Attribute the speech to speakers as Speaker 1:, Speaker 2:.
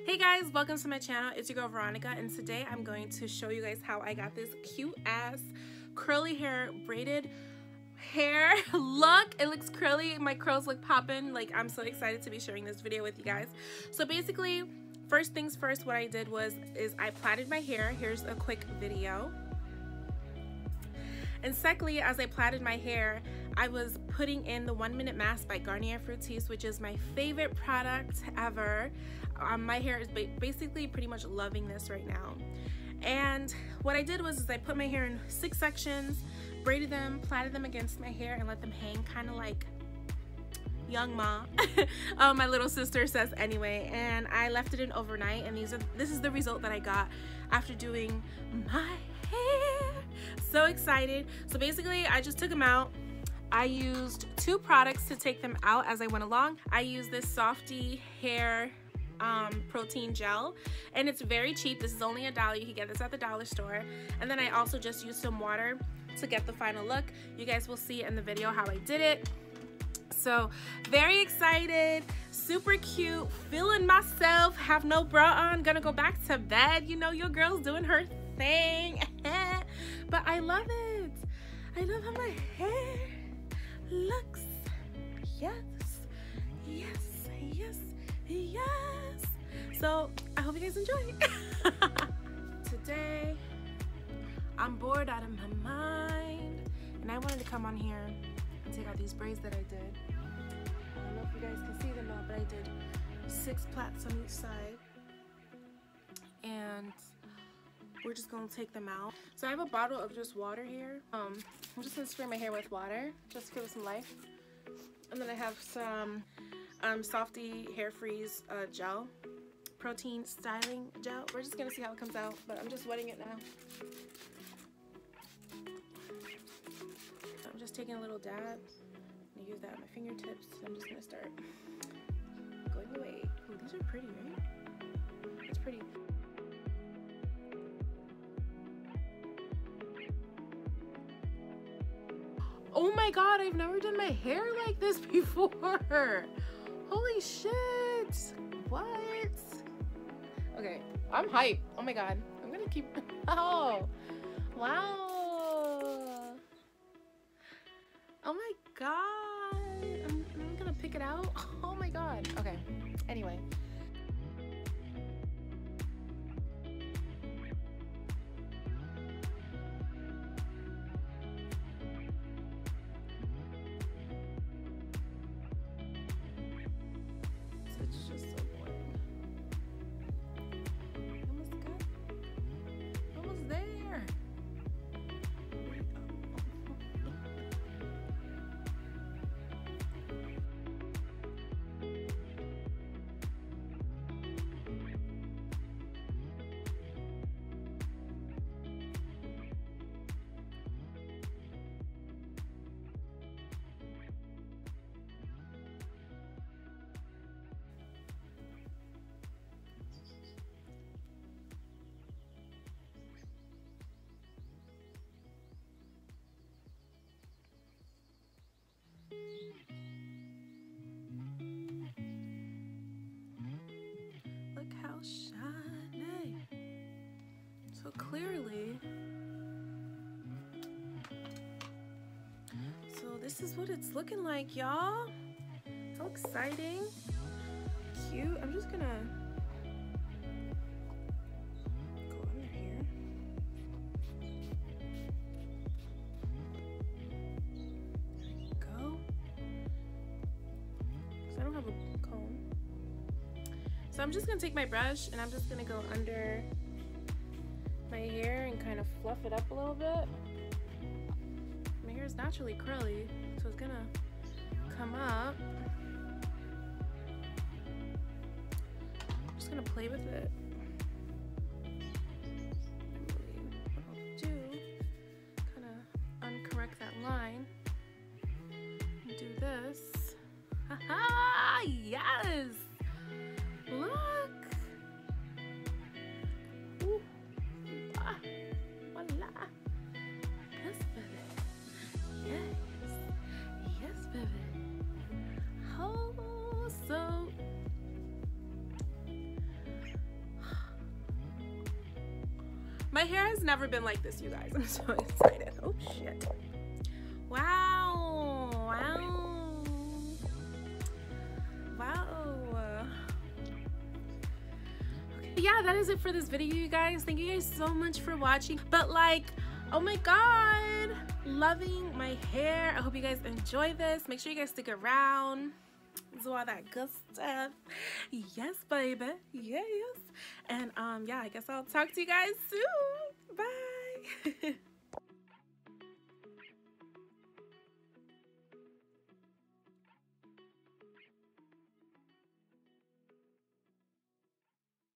Speaker 1: Hey guys, welcome to my channel. It's your girl Veronica, and today I'm going to show you guys how I got this cute ass curly hair braided hair look. It looks curly, my curls look poppin'. Like, I'm so excited to be sharing this video with you guys. So basically, first things first, what I did is I plaited my hair. Here's a quick video. And secondly, as I plaited my hair, I was putting in the 1 Minute Mask by Garnier Fructis, which is my favorite product ever. My hair is basically pretty much loving this right now. And what I did was I put my hair in 6 sections, braided them, plaited them against my hair, and let them hang kind of like young ma. My little sister says anyway. And I left it in overnight, and this is the result that I got after doing my hair. So excited. So basically, I just took them out. I used 2 products to take them out as I went along. I used this Softy hair protein gel, and it's very cheap. This is only $1. You can get this at the dollar store. And then I also just used some water to get the final look. You guys will see in the video how I did it. So very excited, super cute, feeling myself, have no bra on, gonna go back to bed. You know, your girl's doing her thing. But I love it. I love how my hair looks. Yes, yes, yes, yes. So I hope you guys enjoy. Today I'm bored out of my mind, and I wanted to come on here and take out these braids that I did. I don't know if you guys can see them now, but I did 6 plaits on each side, and we're just gonna take them out. So I have a bottle of just water here. I'm just gonna spray my hair with water just to give it some life. And then I have some Softy hair freeze gel, protein styling gel. We're just gonna see how it comes out, but I'm just wetting it now. So I'm just taking a little dab. I'm gonna use that on my fingertips. I'm just gonna start going away. Ooh, these are pretty, right? It's pretty. Oh my god, I've never done my hair like this before. Holy shit. What? Okay, I'm hyped. Oh my god. I'm gonna keep. Oh, wow. Oh my god. I'm gonna pick it out. Oh my god. Okay, anyway. It's just so boring. Almost there. Look how shiny. So clearly. So this is what it's looking like, y'all. How exciting. Cute. I'm just gonna go under here. There you go. So I don't have a comb. So I'm just gonna take my brush and I'm just gonna go under my hair and kind of fluff it up a little bit. My hair is naturally curly, so it's gonna come up. I'm just gonna play with it. What I'll do, kind of uncorrect that line and do this. Haha! Yes! Look! Ooh. Ah. Voila! Yes, baby. Yes. Yes, baby. Oh, so My hair has never been like this, you guys. I'm so excited. Oh shit. Wow. Wow. Wow. Okay. Yeah, that is it for this video, you guys. Thank you guys so much for watching. But like, oh my god, loving my hair. I hope you guys enjoy this. Make sure you guys stick around. Do all that good stuff. Yes, baby. Yes. And yeah, I guess I'll talk to you guys soon. Bye.